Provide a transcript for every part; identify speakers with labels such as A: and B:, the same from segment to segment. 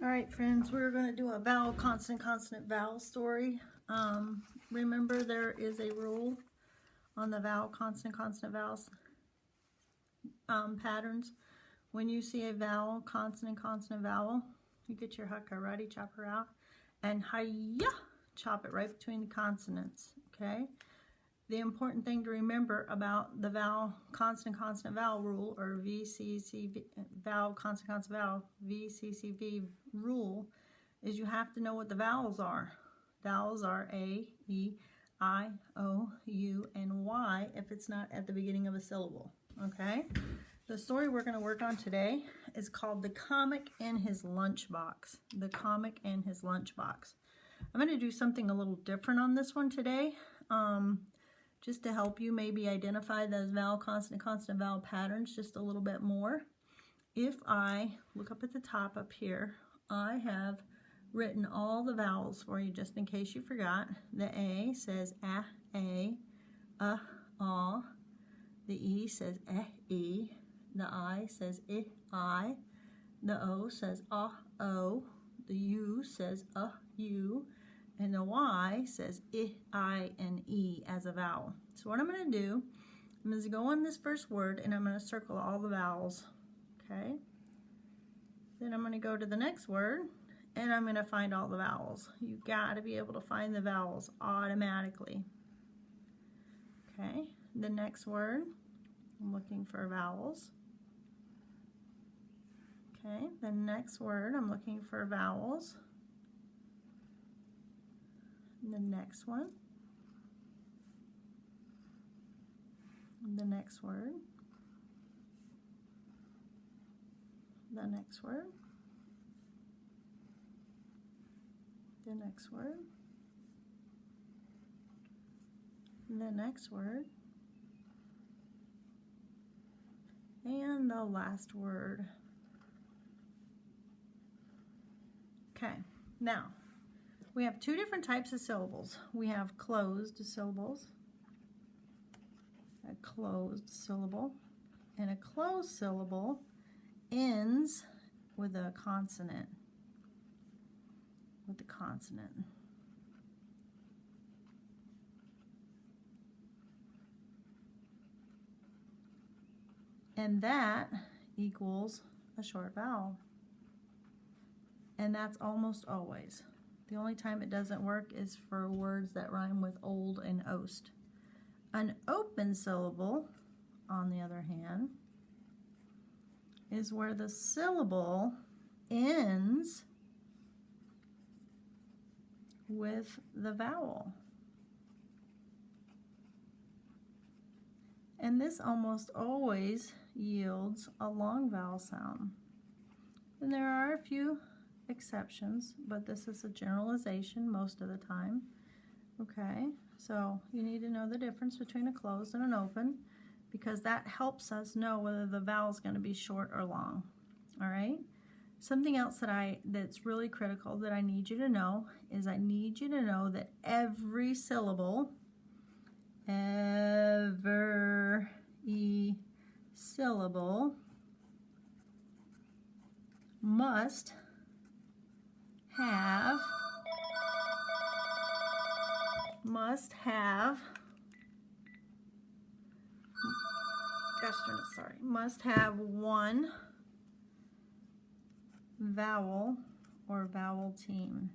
A: All right, friends, we're going to do a vowel, consonant, consonant, vowel story. Remember, there is a rule on the vowel, consonant, consonant, vowels patterns. When you see a vowel, consonant, consonant, vowel, you get your karate chopper out and hi-ya, chop it right between the consonants, okay? The important thing to remember about the vowel, consonant, consonant, vowel rule, or VCCV, vowel, consonant, consonant, vowel, VCCV rule, is you have to know what the vowels are. Vowels are A, E, I, O, U, and Y if it's not at the beginning of a syllable, okay? The story we're going to work on today is called The Comic and His Lunchbox. The Comic and His Lunchbox. I'm going to do something a little different on this one today. Just to help you maybe identify those vowel, consonant, consonant, vowel patterns just a little bit more. If I look up at the top up here, I have written all the vowels for you just in case you forgot. The A says A, ah. The E says E. The I says I. The O says O. The U says U. And the Y says I, and E as a vowel. So what I'm going to do, I'm going to go on this first word and I'm going to circle all the vowels. Okay? Then I'm going to go to the next word and I'm going to find all the vowels. You've got to be able to find the vowels automatically. Okay? The next word, I'm looking for vowels. Okay? The next word, I'm looking for vowels. The next one, the next word, the next word, the next word, the next word, and the last word. Okay, now we have two different types of syllables. We have closed syllables, a closed syllable, and a closed syllable ends with a consonant, And that equals a short vowel. And that's almost always. The only time it doesn't work is for words that rhyme with old and oast. An open syllable, on the other hand, is where the syllable ends with the vowel. And this almost always yields a long vowel sound. And there are a few exceptions, but this is a generalization most of the time. Okay, so you need to know the difference between a closed and an open because that helps us know whether the vowel is going to be short or long. All right, something else that's really critical that I need you to know is I need you to know that every syllable, must have one vowel or vowel team.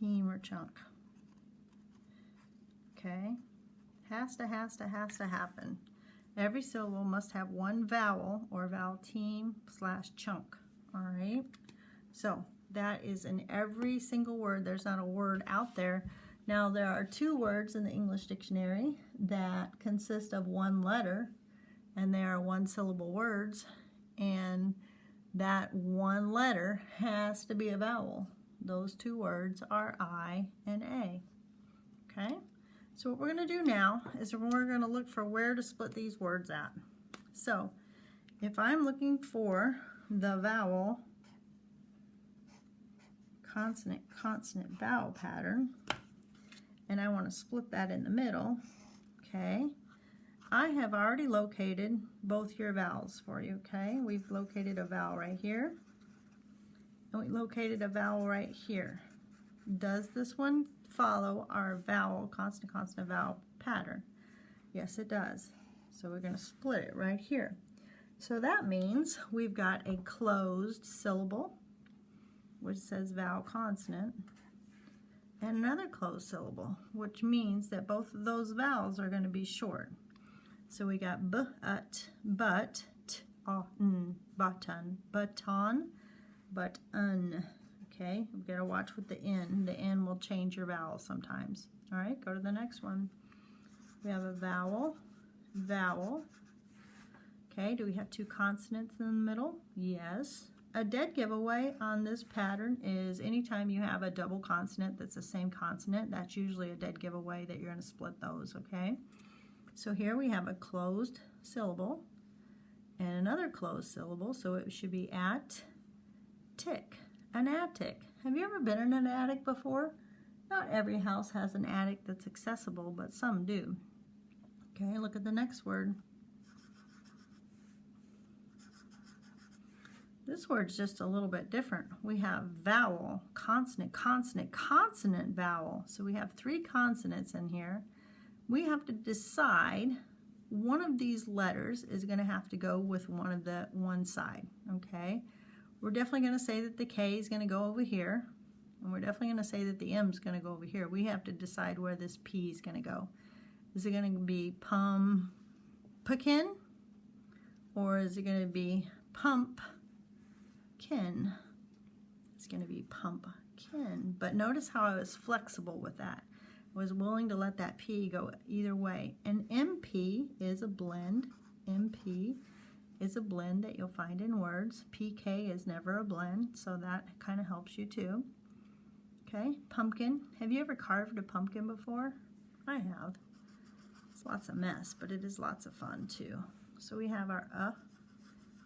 A: Or chunk. Okay? Has to happen. Every syllable must have one vowel or vowel team / chunk. All right? So that is in every single word. There's not a word out there. Now there are two words in the English dictionary that consist of one letter, and they are one syllable words, and that one letter has to be a vowel. Those two words are I and A. Okay? So what we're going to do now is we're going to look for where to split these words at. So if I'm looking for the vowel, consonant, consonant, vowel pattern, and I want to split that in the middle, okay, I have already located both your vowels for you, okay? We've located a vowel right here, and we located a vowel right here. Does this one follow our vowel, consonant, consonant, vowel pattern? Yes, it does. So we're going to split it right here. So that means we've got a closed syllable, which says vowel, consonant, and another closed syllable, which means that both of those vowels are going to be short. So we got but, button, baton, button. Okay, we've got to watch with the N. The N will change your vowel sometimes. All right, go to the next one. We have a vowel, vowel. Okay, do we have two consonants in the middle? Yes. A dead giveaway on this pattern is anytime you have a double consonant that's the same consonant, that's usually a dead giveaway that you're going to split those, okay? So here we have a closed syllable and another closed syllable, so it should be at, tick, an attic. Have you ever been in an attic before? Not every house has an attic that's accessible, but some do. Okay, look at the next word. This word's just a little bit different. We have vowel, consonant, consonant, consonant, vowel. So we have three consonants in here. We have to decide one of these letters is going to have to go with one side, okay? We're definitely going to say that the K is going to go over here, and we're definitely going to say that the M is going to go over here. We have to decide where this P is going to go. Is it going to be pumpkin, or is it going to be pumpkin? It's going to be pumpkin. But notice how I was flexible with that. I was willing to let that P go either way. And MP is a blend. MP is a blend that you'll find in words. PK is never a blend, so that kind of helps you too. Okay, pumpkin. Have you ever carved a pumpkin before? I have. It's lots of mess, but it is lots of fun too. So we have our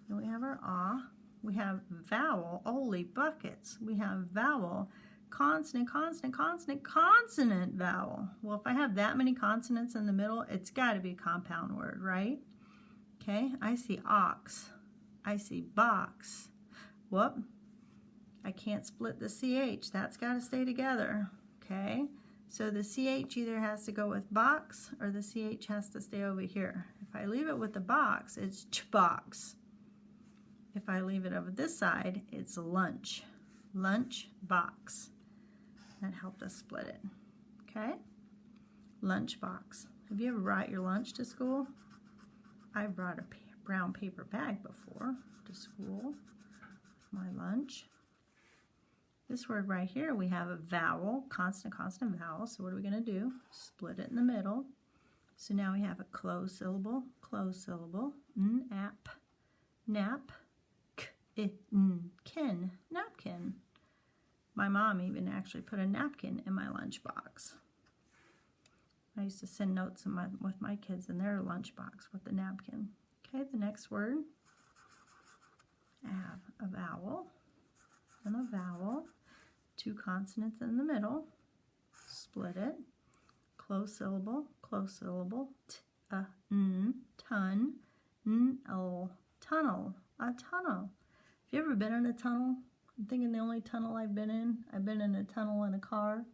A: and we have our ah. We have vowel, holy buckets. We have vowel, consonant, consonant, consonant, consonant, vowel. Well, if I have that many consonants in the middle, it's got to be a compound word, right? Okay, I see ox. I see box. Whoop. I can't split the CH. That's got to stay together. Okay, so the CH either has to go with box or the CH has to stay over here. If I leave it with the box, it's ch-box. If I leave it over this side, it's lunch. Lunch box. That helped us split it. Okay? Lunch box. Have you ever brought your lunch to school? I brought a brown paper bag before to school. My lunch. This word right here, we have a vowel, consonant, consonant, vowel. So what are we going to do? Split it in the middle. So now we have a closed syllable, nap, nap. Kin, napkin. My mom even actually put a napkin in my lunchbox. I used to send notes with my kids in their lunchbox with the napkin. Okay, the next word. I have a vowel and a vowel. Two consonants in the middle. Split it. Closed syllable, ton, tunnel, a tunnel. Have you ever been in a tunnel? I'm thinking the only tunnel I've been in a tunnel in a car,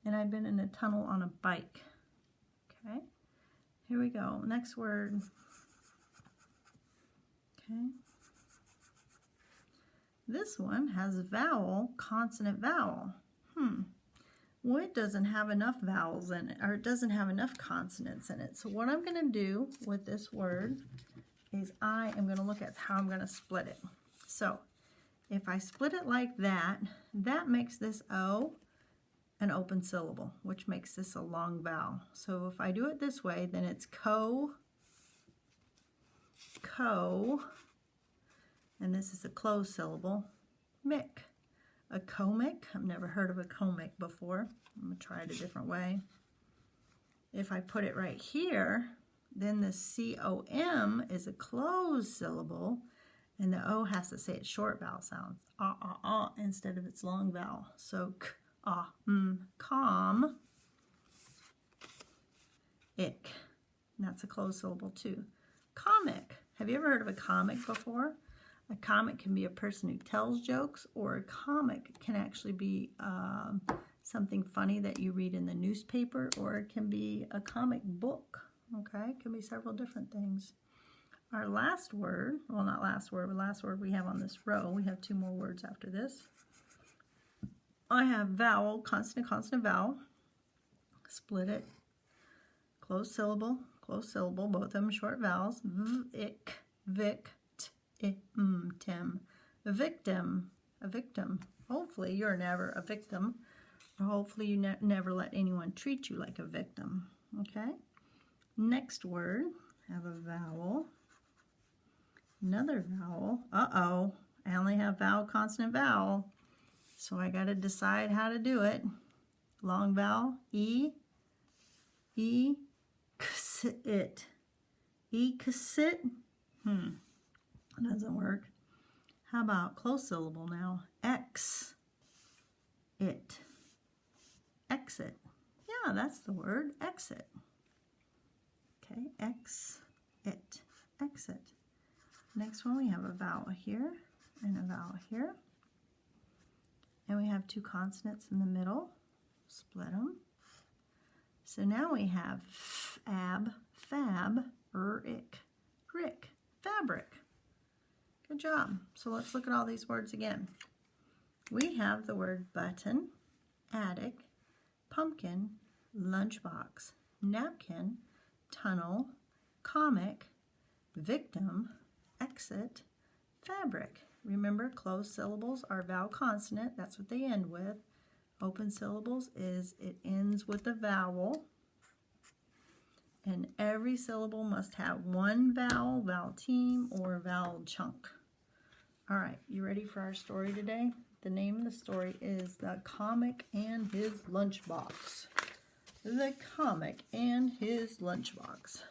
A: and I've been in a tunnel on a bike. Okay, here we go. Next word. Okay. This one has vowel, consonant, vowel. Well, it doesn't have enough vowels in it, or it doesn't have enough consonants in it. So what I'm going to do with this word is I am going to look at how I'm going to split it. So if I split it like that, that makes this O an open syllable, which makes this a long vowel. So if I do it this way, then it's co, and this is a closed syllable, mick. A comic. I've never heard of a comic before. I'm going to try it a different way. If I put it right here, then the C-O-M is a closed syllable, and the O has to say its short vowel sounds, instead of its long vowel. So calm, ick, And that's a closed syllable too. Comic. Have you ever heard of a comic before? A comic can be a person who tells jokes, or a comic can actually be something funny that you read in the newspaper, or it can be a comic book. Okay, it can be several different things. Our last word, well, not last word, but last word we have on this row, we have 2 more words after this. I have vowel, consonant, consonant, vowel. Split it. Closed syllable, both of them short vowels. Vic, vic, tim. Victim, a victim. Hopefully you're never a victim, or hopefully you never let anyone treat you like a victim. Okay? Next word, have a vowel. Another vowel. Uh-oh, I only have vowel, consonant, vowel. So I got to decide how to do it. Long vowel, E, E, it. E, it. Doesn't work. How about closed syllable now? X, it. Exit. Yeah, that's the word, exit. Okay, X, it, exit. Next one, we have a vowel here and a vowel here. And we have 2 consonants in the middle. Split them. So now we have fab, fab, rick, fabric. Good job. So let's look at all these words again. We have the word button, attic, pumpkin, lunchbox, napkin, tunnel, comic, victim, exit, fabric. Remember, closed syllables are vowel consonant. That's what they end with. Open syllables is it ends with a vowel. And every syllable must have 1 vowel, vowel team, or vowel chunk. All right, you ready for our story today? The name of the story is The Comic and His Lunchbox. The Comic and His Lunchbox.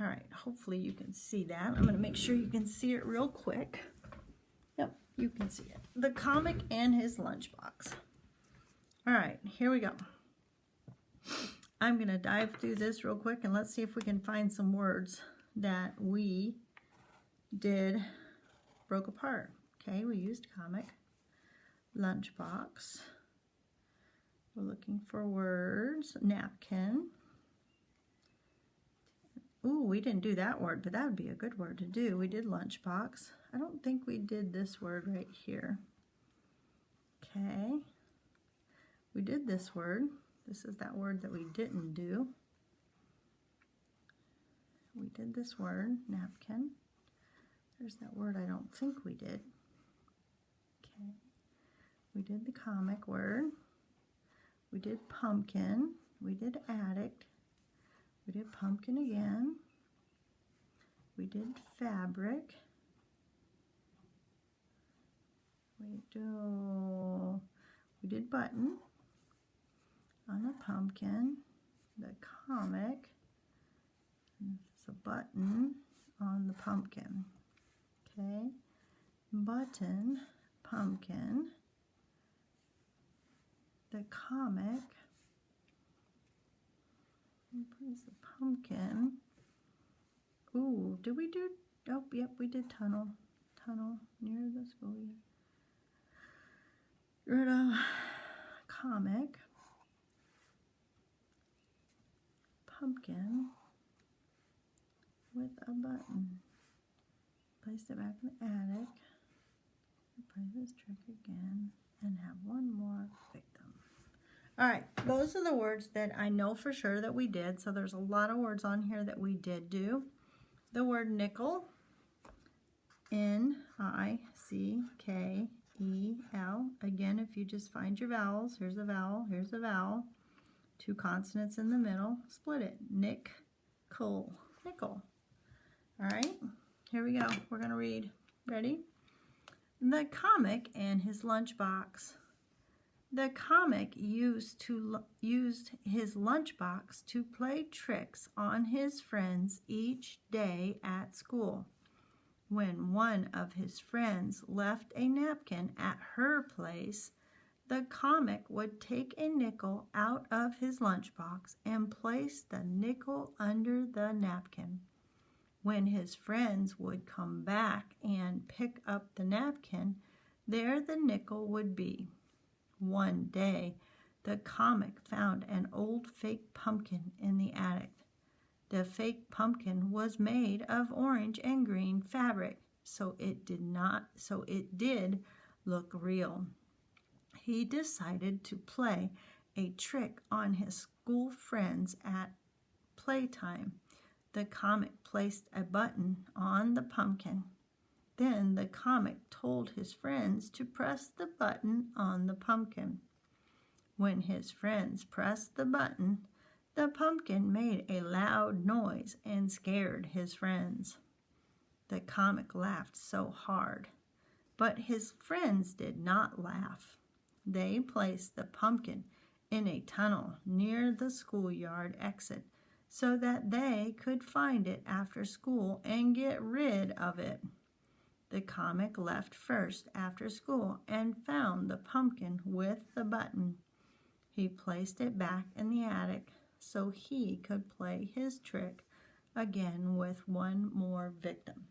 A: All right, hopefully you can see that. I'm going to make sure you can see it real quick. Yep, you can see it. The Comic and His Lunchbox. All right, here we go. I'm going to dive through this real quick, and let's see if we can find some words that we broke apart. Okay, we used comic, lunchbox. We're looking for words, napkin. Ooh, we didn't do that word, but that would be a good word to do. We did lunchbox. I don't think we did this word right here. Okay. We did this word. This is that word that we didn't do. We did this word, napkin. There's that word I don't think we did. Okay. We did the comic word. We did pumpkin. We did addict. We did pumpkin again. We did fabric. We did button on the pumpkin. The comic. It's a button on the pumpkin. Okay. Button, pumpkin. The comic. Where's the pumpkin? Ooh, did we do? Oh, yep, we did tunnel. Tunnel near the school year. Comic. Pumpkin with a button. Place it back in the attic. Play this trick again and have one more victim. All right, those are the words that I know for sure that we did. So there's a lot of words on here that we did do. The word nickel, N-I-C-K-E-L. Again, if you just find your vowels, here's a vowel, here's a vowel. 2 consonants in the middle, split it. Nickel, nickel. All right, here we go. We're going to read. Ready? The Comic and His Lunchbox. The comic used his lunchbox to play tricks on his friends each day at school. When one of his friends left a napkin at her place, The comic would take a nickel out of his lunchbox and place the nickel under the napkin. When his friends would come back and pick up the napkin, there the nickel would be. One day, the comic found an old fake pumpkin in the attic. The fake pumpkin was made of orange and green fabric, so it did look real. He decided to play a trick on his school friends at playtime. The comic placed a button on the pumpkin. Then the comic told his friends to press the button on the pumpkin. When his friends pressed the button, the pumpkin made a loud noise and scared his friends. The comic laughed so hard, but his friends did not laugh. They placed the pumpkin in a tunnel near the schoolyard exit so that they could find it after school and get rid of it. The comic left first after school and found the pumpkin with the button. He placed it back in the attic so he could play his trick again with one more victim.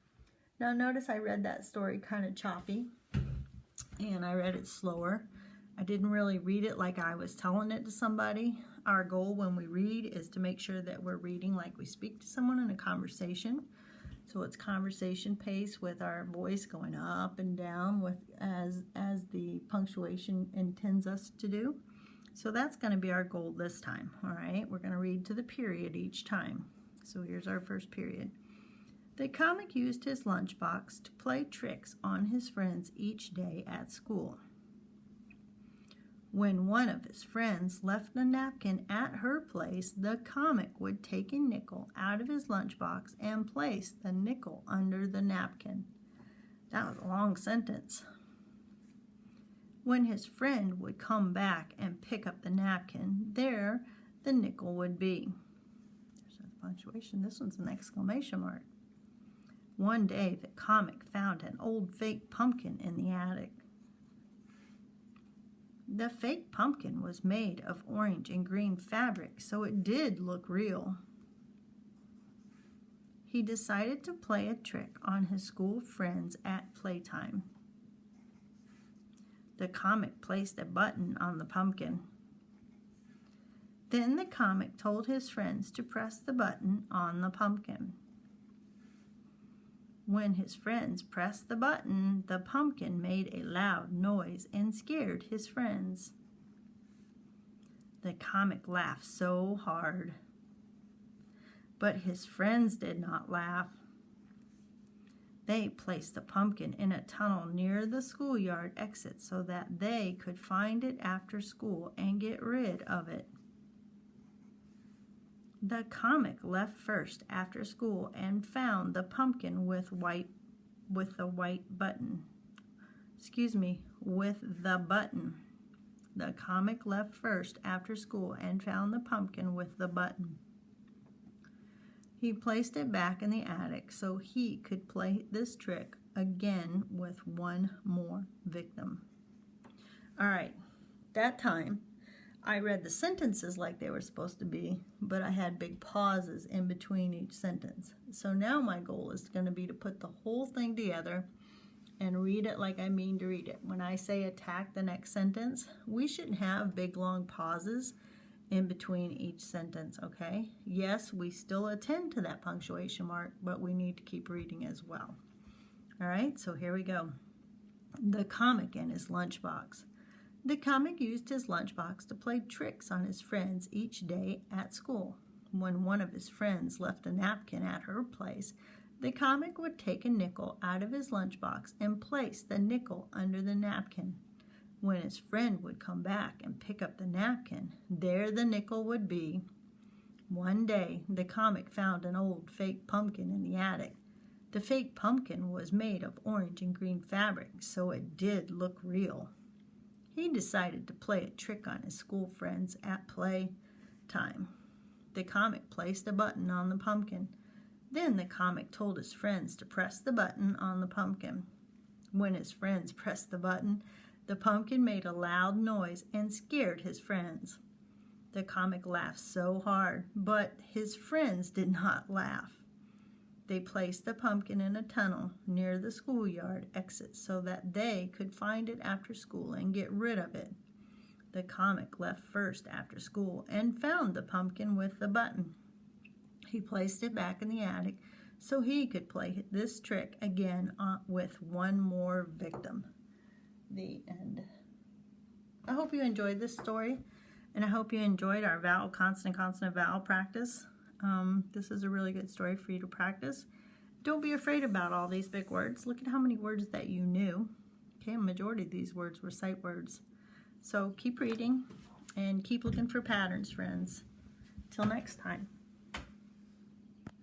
A: Now notice I read that story kind of choppy, and I read it slower. I didn't really read it like I was telling it to somebody. Our goal when we read is to make sure that we're reading like we speak to someone in a conversation. So it's conversation pace with our voice going up and down with as the punctuation intends us to do. So that's going to be our goal this time. All right, we're going to read to the period each time. So here's our first period. The comic used his lunchbox to play tricks on his friends each day at school. When one of his friends left a napkin at her place, the comic would take a nickel out of his lunchbox and place the nickel under the napkin. That was a long sentence. When his friend would come back and pick up the napkin, there the nickel would be. There's a punctuation. This one's an exclamation mark. One day the comic found an old fake pumpkin in the attic. The fake pumpkin was made of orange and green fabric, so it did look real. He decided to play a trick on his school friends at playtime. The comic placed a button on the pumpkin. Then the comic told his friends to press the button on the pumpkin. When his friends pressed the button, the pumpkin made a loud noise and scared his friends. The comic laughed so hard, but his friends did not laugh. They placed the pumpkin in a tunnel near the schoolyard exit so that they could find it after school and get rid of it. The comic left first after school and found the pumpkin with the button. The comic left first after school and found the pumpkin with the button. He placed it back in the attic so he could play this trick again with one more victim. All right, that time I read the sentences like they were supposed to be, but I had big pauses in between each sentence. So now my goal is going to be to put the whole thing together and read it like I mean to read it. When I say attack the next sentence, we shouldn't have big long pauses in between each sentence, okay? Yes, we still attend to that punctuation mark, but we need to keep reading as well. All right, so here we go. The comic and his lunchbox. The comic used his lunchbox to play tricks on his friends each day at school. When one of his friends left a napkin at her place, the comic would take a nickel out of his lunchbox and place the nickel under the napkin. When his friend would come back and pick up the napkin, there the nickel would be. One day, the comic found an old fake pumpkin in the attic. The fake pumpkin was made of orange and green fabric, so it did look real. He decided to play a trick on his school friends at play time. The comic placed a button on the pumpkin. Then the comic told his friends to press the button on the pumpkin. When his friends pressed the button, The pumpkin made a loud noise and scared his friends. The comic laughed so hard, but his friends did not laugh. They placed the pumpkin in a tunnel near the schoolyard exit so that they could find it after school and get rid of it. The comic left first after school and found the pumpkin with the button. He placed it back in the attic so he could play this trick again with one more victim. The end. I hope you enjoyed this story, and I hope you enjoyed our vowel, consonant, consonant, vowel practice. This is a really good story for you to practice. Don't be afraid about all these big words. Look at how many words that you knew. Okay, a majority of these words were sight words. So keep reading and keep looking for patterns, friends. Till next time.